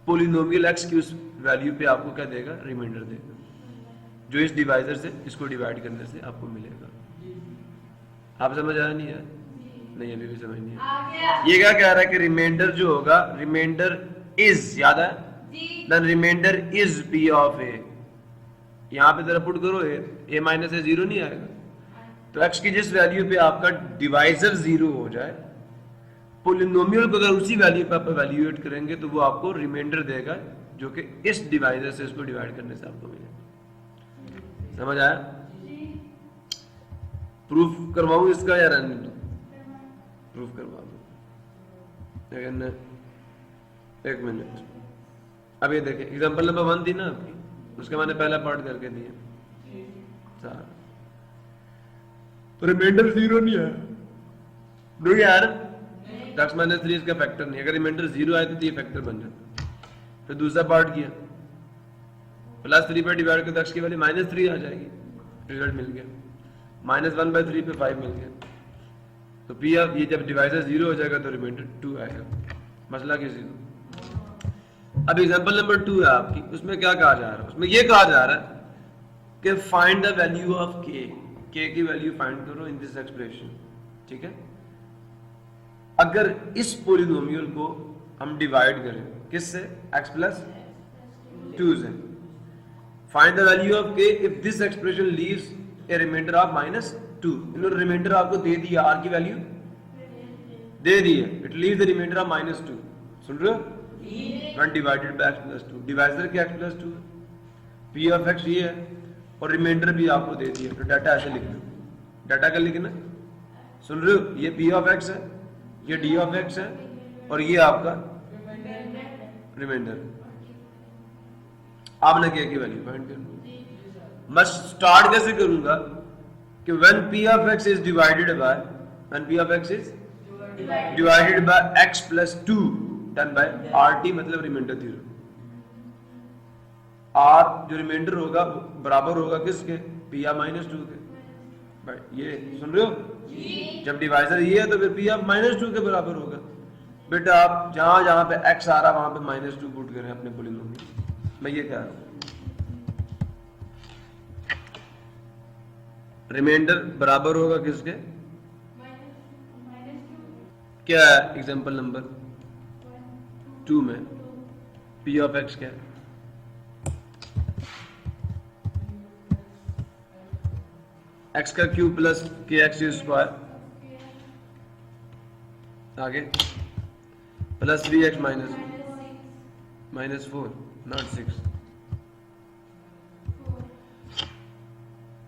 पॉलिनोमियल x की उस वैल्यू पे आपको क्या देगा, रिमाइंडर देगा, जो इस डिवाइजर से इसको डिवाइड करने से आपको मिलेगा। आप समझ आया नहीं है, नहीं अभी भी समझ नहीं है। ये क्या कह रहा है कि रिमाइंडर जो होगा, रिमाइंडर इज, याद है, then remainder is p of a, यहां पे जरा पुट करो a माइनस a 0 नहीं आएगा, तो x की जिस वैल्यू पे आपका डिवाइजर 0 हो जाए, पॉलिनोमियल को अगर उसी वैल्यू पे आप वैल्यूएट करेंगे तो वो आपको रिमाइंडर देगा, जो कि इस डिवाइजर से इसको डिवाइड करने से आपको मिलेगा। समझ आया? प्रूफ करवाऊं इसका या रहने दूं? प्रूफ करवा दो, लेकिन एक मिनट, अब ये देखिए एग्जांपल नंबर 1 थी ना आपकी, उसका मैंने पहला पार्ट करके दिया, तो रिमाइंडर 0 नहीं है, दो यार x माइनस 3 इसका फैक्टर नहीं, अगर रिमाइंडर 0 आए तो ये फैक्टर बन जाता। फिर दूसरा पार्ट किया, प्लस 3 पे डिवाइड कर x की वैल्यू माइनस 3 आ जाएगी, रिजल्ट मिल गया, माइनस 1/3 पे 5 मिल गया, तो p ऑफ ये जब डिवाइजर 0 हो जाएगा तो रिमाइंडर 2 आएगा, मसला किसी को। अब एग्जांपल नंबर 2 है आपकी, उसमें क्या कहा जा रहा है, उसमें ये कहा जा रहा है कि find the value of k, k की वैल्यू फाइंड करो इन दिस एक्सप्रेशन, ठीक है। अगर इस पॉलिनोमियल को हम डिवाइड करें किससे, x प्लस 2 से, find the value of k if this expression leaves a remainder of -2, इन्होंने रिमाइंडर आपको दे दिया, r की वैल्यू दे दी है, it leaves the remainder of -2, सुन रहे हो, 1 divided by x plus 2, divisor के x प्लस 2 है, p ऑफ x ये है और रिमाइंडर भी आपको दे दिया, तो डाटा ऐसे लिखना, डाटा का लिखना, सुन रहे हो, ये p ऑफ x है, ये d ऑफ x है और ये आपका रिमाइंडर, आपने क्या की वैल्यू फाइंड करनी। मैं स्टार्ट कैसे करूंगा कि when p of x is divided by, when p of x is divided by x plus 2 done by rt, मतलब रिमाइंडर थ्योरम, r जो रिमाइंडर होगा बराबर होगा किसके, p या -2 के, भाई ये सुन रहे हो, जब डिवाइजर ये है तो फिर पी ऑफ -2 के बराबर होगा। बेटा आप जहां जहां पे x आ रहा वहां पे -2 पुट करें अपने पॉलीनोम में, मैं ये कह रहा हूं। रिमाइंडर बराबर होगा किसके, क्या है एग्जांपल नंबर 2 में पी ऑफ x क्या है, x का क्यूब प्लस के एक्स स्क्वायर, आगे प्लस 3x -4 नॉट 6।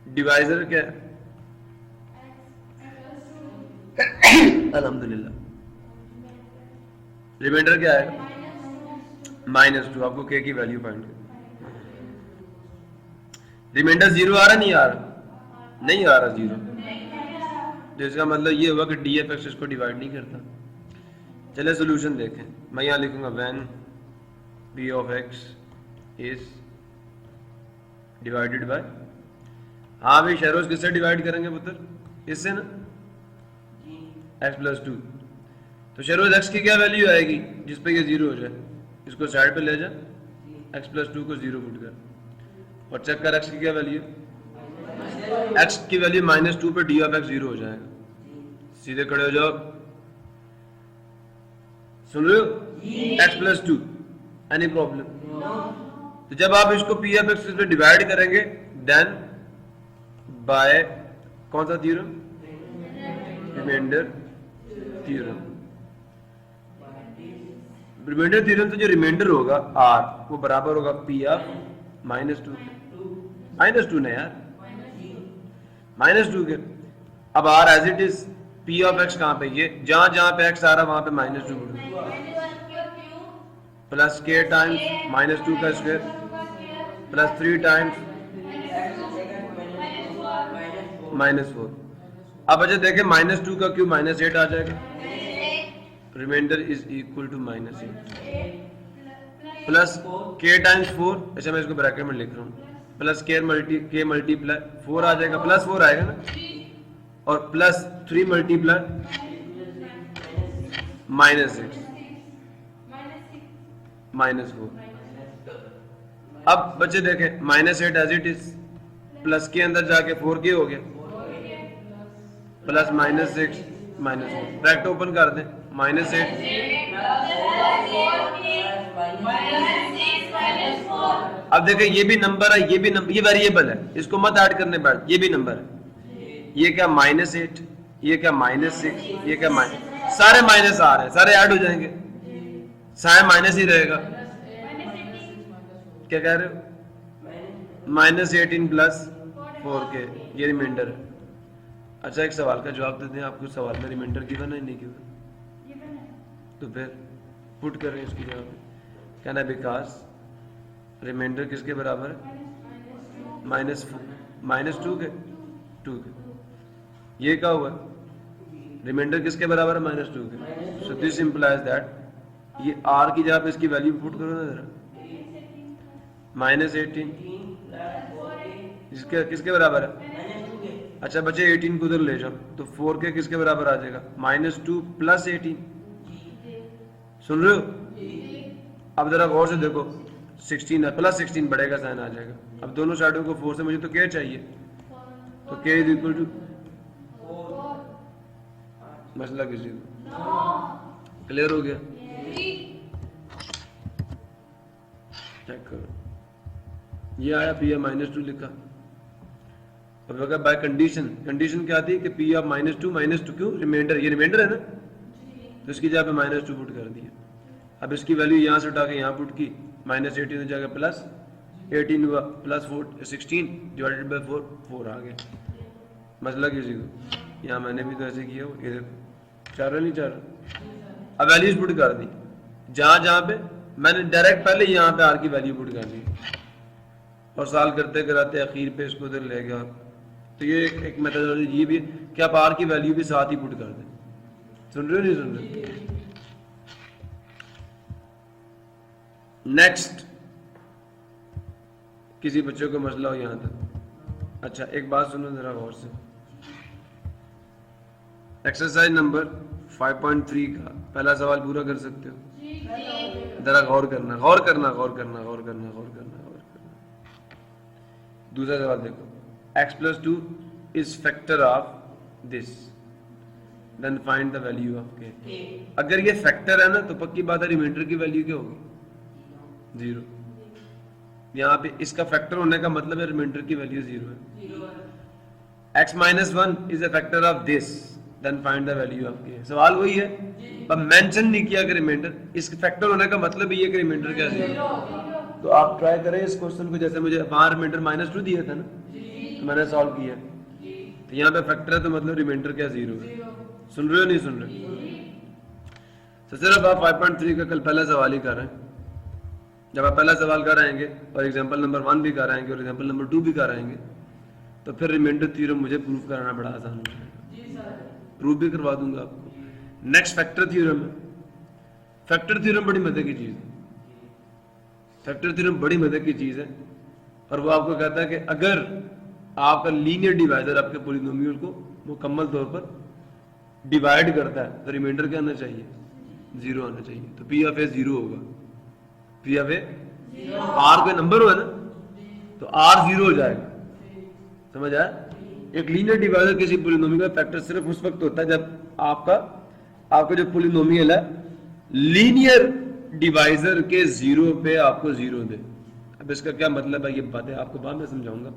डिवाइजर क्या है, अल्हम्दुलिल्लाह। रिमाइंडर क्या है, -2। आपको के की वैल्यू फाइंड करनी। रिमाइंडर 0 आ रहा नहीं आ रहा, नहीं आ रहा 0, तो इसका मतलब ये हुआ कि डी एफ एक्स इसको डिवाइड नहीं करता। चले सोल्यूशन देखें, मैं यहाँ लिखूंगा when P of x is divided bye, हाँ भाई शेरोज किससे डिवाइड करेंगे पुत्र, इससे ना, x प्लस 2। तो शेरोज x की क्या वैल्यू आएगी जिस पे ये 0 हो जाए, इसको साइड पे ले जा, x प्लस 2 को 0 पुट कर और चेक कर x की क्या वैल्यू, x की वैल्यू -2 पे डी ऑफ x 0 हो जाएगा। सीधे खड़े हो जाओ, सुन रहे हो, x प्लस 2, एनी प्रॉब्लम। तो जब आप इसको पी एफ एक्स पे डिवाइड करेंगे देन बाय कौन सा theorem, remainder theorem. Remainder theorem तो जो रिमाइंडर होगा r वो बराबर होगा पी ऑफ -2 -2 ना यार, -2 के। अब r as it is, P of x कहां पे, ये जहां जहां पे x आ रहा वहां पे -2 प्लस के टाइम्स -2 का स्क्वायर प्लस 3 टाइम्स -4। अब अच्छा देखें -2 का क्यूब -8 आ जाएगा, remainder is equal to -8 plus K times 4, अच्छा मैं इसको ब्रैकेट में लिख रहा हूँ, प्लस के मल्टीप्लाई 4 आ जाएगा, प्लस 4 आएगा ना, और प्लस 3 मल्टीप्लाई -6 -4। अब बच्चे देखें -8 एज इट इज, प्लस के अंदर जाके 4 के हो गया, प्लस -6 -4, ब्रैकेट ओपन कर दें, -8 अब देखें ये भी नंबर है, ये भी नंबर, ये वेरिएबल है, इसको मत ऐड करने बैठ, ये भी नंबर है, ये क्या -8, ये क्या -6, ये क्या सारे माइनस आ रहे हैं, सारे ऐड हो जाएंगे, सारे माइनस ही रहेगा। क्या कह रहे हो, -18 प्लस 4k, ये रिमाइंडर है। अच्छा एक सवाल का जवाब देते हैं, आपको सवाल में रिमाइंडर गिवन है नहीं गिवन, तो फिर पुट करें इसकी जवाब, कहना बिकॉज रिमाइंडर किसके बराबर है, -2 के, 2 के। ये क्या हुआ, रिमाइंडर किसके बराबर है, -2 के। सो दिस इंप्लाइज दैट, ये r की जगह पे इसकी वैल्यू पुट करो ना जरा, -18 इसके किसके बराबर है, अच्छा बच्चे 18 को उधर ले जाओ, तो 4k किसके बराबर आ जाएगा, -2 प्लस 18, सुन रहे हो। अब जरा गौर से देखो, 16 है, प्लस 16 बढ़ेगा साइन आ जाएगा। अब दोनों साइडों को 4 से मुझे तो k चाहिए, तो k इज इक्वल टू, मसला किसी को क्लियर हो गया, चेक करो, ये आया पी ऑफ -2 लिखा। अब अगर बाय कंडीशन, कंडीशन क्या थी कि पी ऑफ -2 क्यों, रिमाइंडर, ये रिमाइंडर है ना, तो इसकी जगह पे -2 पुट कर दिया। अब इसकी वैल्यू यहाँ से उठा के यहाँ पुट की, -18 हो जाएगा प्लस 18 हुआ, प्लस 16 डिवाइडेड बाय 4 आ गया। मसला किसी को, यहाँ मैंने भी तो ऐसे किया, ये देखो 4 नहीं 4। अब वैल्यूज पुट कर दी, जहाँ जहाँ पे मैंने डायरेक्ट पहले यहाँ पे आर की वैल्यू पुट कर दी, और साल करते कराते आखिर पे इसको उधर ले गया। तो ये एक मेथोडोलॉजी ये भी कि आप आर की वैल्यू भी साथ ही पुट कर दें। सुन रहे हो नहीं सुन रहे। नेक्स्ट, किसी बच्चे को मसला हो यहाँ तक, अच्छा एक बात सुनो जरा गौर से, एक्सरसाइज नंबर 5.3 का पहला सवाल पूरा कर सकते हो? जरा गौर करना, गौर करना, गौर करना, गौर करना, गौर करना, गौर करना। दूसरा सवाल देखो, x plus 2 is factor of this, then find the value of k। अगर ये फैक्टर है ना तो पक्की बात है रिमाइंडर की वैल्यू क्या होगी? 0। यहाँ पे इसका फैक्टर होने का मतलब है रिमाइंडर की वैल्यू 0 है। x minus 1 is a factor of this, then find the value of k। सवाल वही है, पर मेंशन नहीं किया कि रिमाइंडर, इस फैक्टर होने का मतलब ये है कि रिमाइंडर क्या 0। तो आप ट्राई करें इस क्वेश्चन को, जैसे मुझे वहां रिमाइंडर -2 दिया था ना, तो मैंने सॉल्व किया, तो यहाँ पे फैक्टर है तो मतलब रिमाइंडर क्या 0 है। सुन रहे हो नहीं सुन रहे? तो सिर्फ आप 5.3 का कल पहला सवाल ही कर रहे हैं। जब आप पहला सवाल कर आएंगे और एग्जाम्पल नंबर 1 भी कर आएंगे और एग्जाम्पल नंबर 2 भी कर आएंगे, तो फिर रिमाइंडर थ्योरम मुझे प्रूफ कराना बड़ा आसान हो जाएगा, प्रूफ भी करवा दूंगा आपको। नेक्स्ट फैक्टर थ्योरम है। फैक्टर थ्योरम बड़ी मजे की चीज है, फैक्टर थ्योरम बड़ी मजे की चीज है, और वो आपको कहता है कि अगर आपका लीनियर डिवाइजर आपके पॉलिनोमियल को मुकम्मल तौर पर डिवाइड करता है तो रिमाइंडर क्या आना चाहिए? 0 आना चाहिए। तो पी ऑफ ए 0 होगा। पी ऑफ ए, आर कोई नंबर हुआ ना तो आर 0 हो जाएगा, समझ आया? एक लीनियर डिवाइजर किसी पॉलिनोमियल का फैक्टर सिर्फ उस वक्त होता है जब आपका जो पॉलिनोमियल है लीनियर डिवाइजर के 0 पे आपको 0 दे। अब इसका क्या मतलब है ये बातें आपको बाद में समझाऊंगा,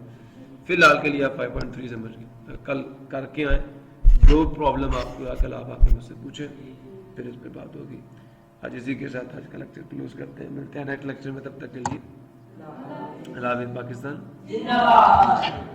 फिलहाल के लिए आप 5.3 समझिए। कल करके आए, जो प्रॉब्लम आपको कल आप आके मुझसे पूछे, फिर इस पर बात होगी। आज इसी के साथ आज का लेक्चर क्लोज करते हैं, मिलते हैं नेक्स्ट लेक्चर में, तब तक के लिए अल्लाह हाफ़िज़ पाकिस्तान जिंदाबाद।